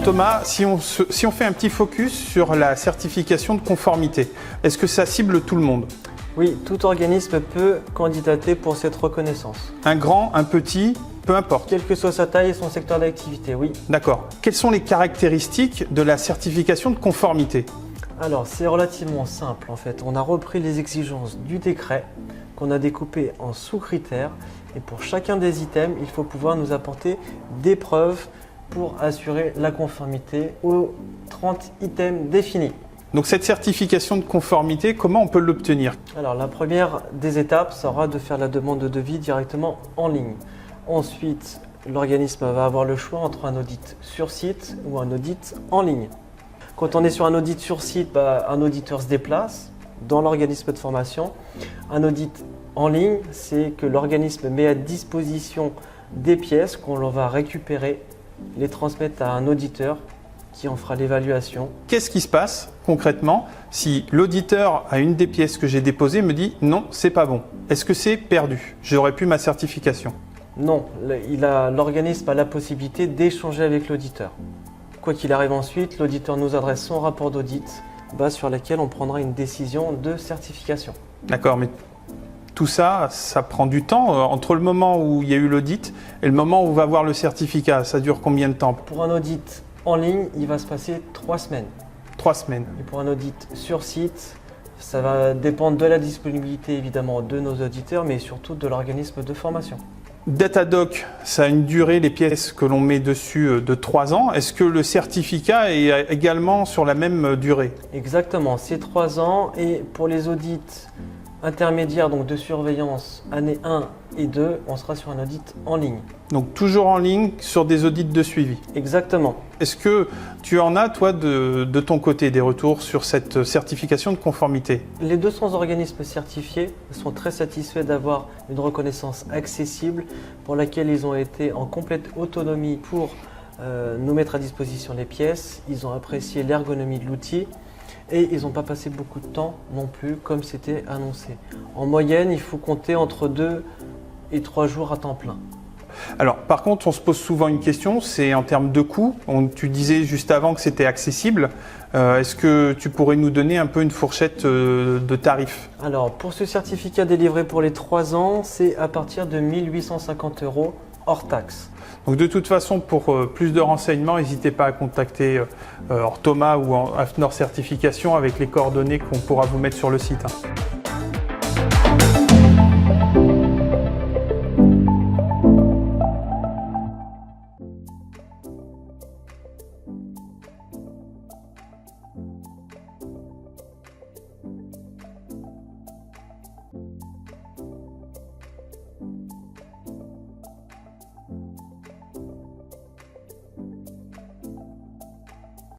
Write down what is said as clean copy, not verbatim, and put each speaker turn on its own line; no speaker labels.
Thomas, si on fait un petit focus sur la certification de conformité, est-ce que ça cible tout le monde?
Oui, tout organisme peut candidater pour cette reconnaissance.
Un grand, un petit, peu importe.
Quelle que soit sa taille et son secteur d'activité, oui.
D'accord. Quelles sont les caractéristiques de la certification de conformité?
Alors, c'est relativement simple en fait. On a repris les exigences du décret qu'on a découpé en sous-critères et pour chacun des items, il faut pouvoir nous apporter des preuves pour assurer la conformité aux 30 items définis.
Donc cette certification de conformité, comment on peut l'obtenir?
Alors, la première des étapes sera de faire la demande de devis directement en ligne. Ensuite, l'organisme va avoir le choix entre un audit sur site ou un audit en ligne. Quand on est sur un audit sur site, un auditeur se déplace dans l'organisme de formation. Un audit en ligne, c'est que l'organisme met à disposition des pièces qu'on va récupérer, les transmettre à un auditeur qui en fera l'évaluation.
Qu'est-ce qui se passe concrètement si l'auditeur à une des pièces que j'ai déposées me dit non, c'est pas bon? Est-ce que c'est perdu? J'aurais pu ma certification?
Non, l'organisme a la possibilité d'échanger avec l'auditeur. Quoi qu'il arrive ensuite, l'auditeur nous adresse son rapport d'audit, base sur laquelle on prendra une décision de certification.
D'accord, mais tout ça, ça prend du temps entre le moment où il y a eu l'audit et le moment où on va voir le certificat. Ça dure combien de temps?
Pour un audit en ligne, il va se passer 3 semaines.
3 semaines.
Et pour un audit sur site, ça va dépendre de la disponibilité évidemment de nos auditeurs, mais surtout de l'organisme de formation.
Datadoc, ça a une durée, les pièces que l'on met dessus, de 3 ans. Est-ce que le certificat est également sur la même durée?
Exactement, c'est 3 ans et pour les audits intermédiaires, donc de surveillance année 1 et 2, on sera sur un audit en ligne.
Donc toujours en ligne sur des audits de suivi.
Exactement.
Est-ce que tu en as, toi, de ton côté, des retours sur cette certification de conformité?
Les 200 organismes certifiés sont très satisfaits d'avoir une reconnaissance accessible pour laquelle ils ont été en complète autonomie pour nous mettre à disposition les pièces. Ils ont apprécié l'ergonomie de l'outil et ils n'ont pas passé beaucoup de temps non plus comme c'était annoncé. En moyenne, il faut compter entre 2 et 3 jours à temps plein.
Alors, par contre, on se pose souvent une question, c'est en termes de coût. Tu disais juste avant que c'était accessible. Est-ce que tu pourrais nous donner un peu une fourchette de tarifs?
Alors, pour ce certificat délivré pour les 3 ans, c'est à partir de 1 850 € hors taxe.
Donc de toute façon, pour plus de renseignements, n'hésitez pas à contacter Thomas ou Hafnor Certification avec les coordonnées qu'on pourra vous mettre sur le site.